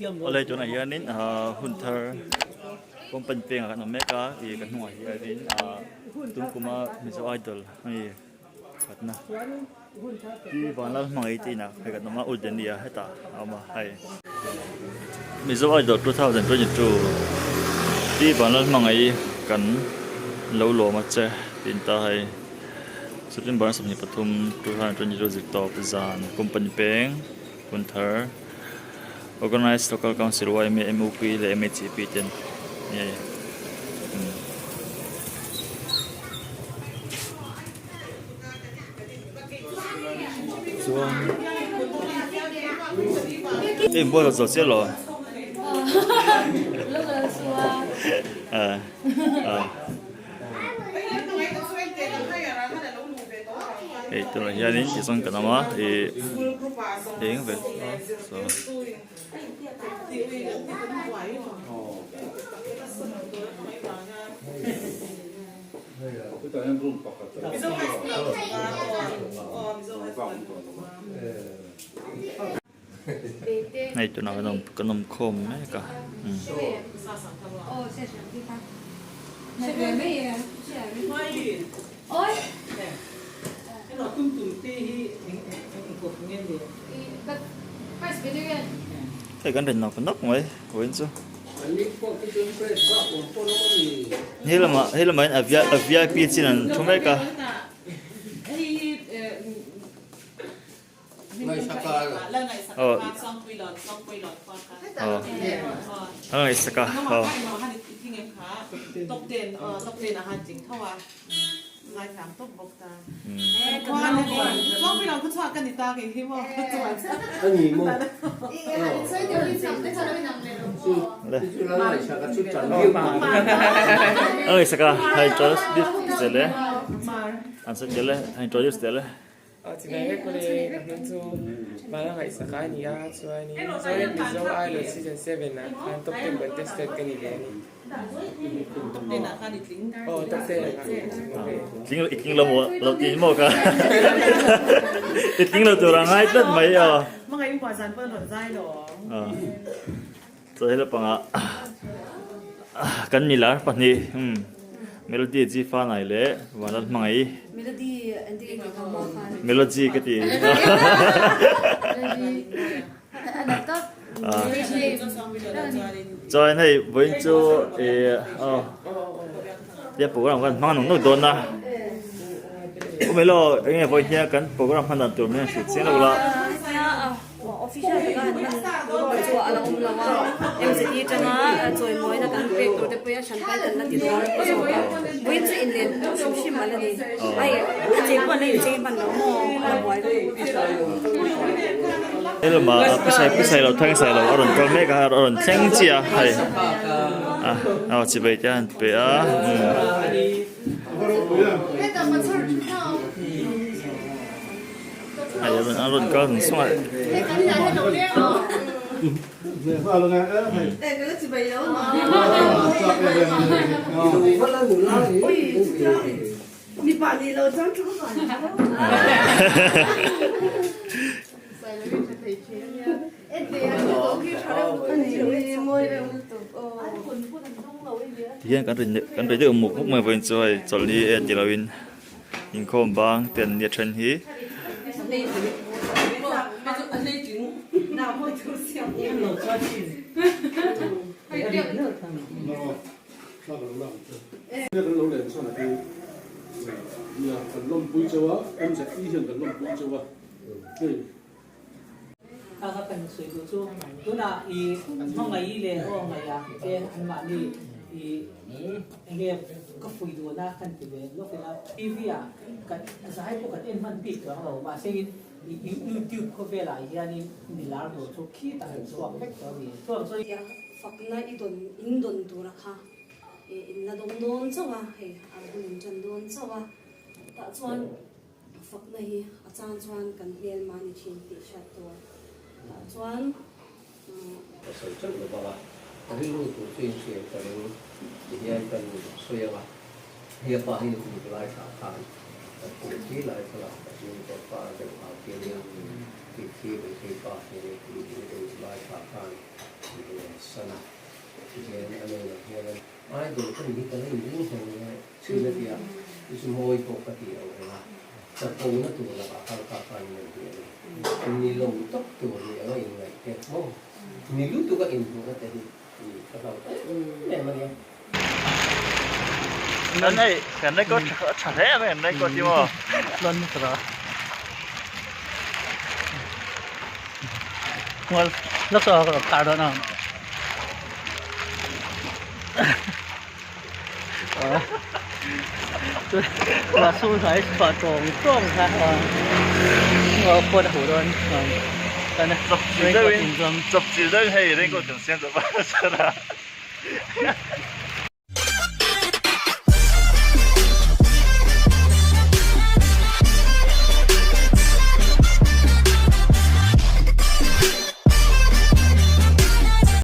oleh chỗ này hianin hunter kompan peng kan omeka I kan nuai hianin tum kuma miso idol ai katna ti banal mangai tina hai kan ma ulden dia heta ama hai miso idol 2022 ti banal mangai kan lo lo ma che tin ta hai Supreme Bar Samni Pathum 2022 Zikto Pizan Company Peng Hunter Organized Local Council YMA MOP le MHCP ten yeah so boy là social rồi itu lah ya ni kisah kenapa yang về so này tụi nó cái nồng khom đấy cả nó tung tung tê hi anh cột nghe đi cái căn đình nào có nóc mấy quên chưa hay là mấy ở VIP chỉ là chúng mấy cả ngày saka tóc tiền ahan chính thâu à lại làm tóc bọc ta qua này không phải làm cứ chọn cái gì ta cái hiếm không anh nhìn mua saka hay cho đi đấy anh sẽ lấy hay cho đi đấy chỉ này cái này nó cho mà là ngày sáng cái này cho anh ấy rồi bây giờ ai là season 7 nè anh top 10 bên tested cái này tóc tiền ahan đi tính top 10 chính là một chính một cả chính là tụi rằng ai tất mấy mà ngày hôm qua sản phân thuận dai đó rồi là bằng cái này là phần này melody gì pha này lẽ và nó mấy melody anh đi cái thằng mò pha melody cái gì anh tập cho anh này với cho để program kan mang nong don na mấy lo anh em với nhau kan program han tụi mình shoot xem đâu là official cái anh mình cho anh ông là em sẽ đi cho nó rồi mỗi là cái việc tôi bây giờ sản phẩm là thì đó với sự in đến số phim mà là gì ai chế bản này chế bản nó mò là mọi thế là mà cái sai là thằng sai là orang con mấy cái orang chênh chi à hay chỉ bây giờ bây giờ hay là mình orang con mình xong rồi cái chỉ bây giờ mà đi bạn đi lâu chẳng chút rồi hiện cái đấy được một lúc mà vẫn chơi cho đi ở Tel Aviv những con bang tiền nhiệt chân hí các phần suy của chú tôi là ý mong ngày ý lên ô ngày à cái anh bạn đi ý anh em có phụ đồ na khăn thì về lúc đó TV à cái giải của cái tên phân tích đó rồi mà xem YouTube có về lại thì anh đi làm rồi cho khi ta số cách đó thì tôi phật na in don tu ra kha in na dong don chawa he ar dun chan don chawa ta chuan phật na hi achang chuan kan hel mani chin ti sha to ta chuan sầu chất của bà cái lúc tuổi xuyên xuyên cái lúc thì hiện cần xuyên à hiện bà hiện cũng lại cả khăn cũng chỉ lại cái là cái có bà cái bà kia thì khi về khi bà thì lại cả khăn sana jadi anu yang idol kan ini kan ini yang sudah dia itu mau ikut dia orang sepuluh tu lah kakak ini lo tu tu ni orang ini kan mau ni lu tu kan ini kan tadi kalau memang ya cái này có chả thế cái này có gì mà lần nữa well lúc sau có card đó nào là su thái và trồng trồng ha ngõ qua hồ đơn cái này dập chỉ đơn hay nên có thường xuyên dập ra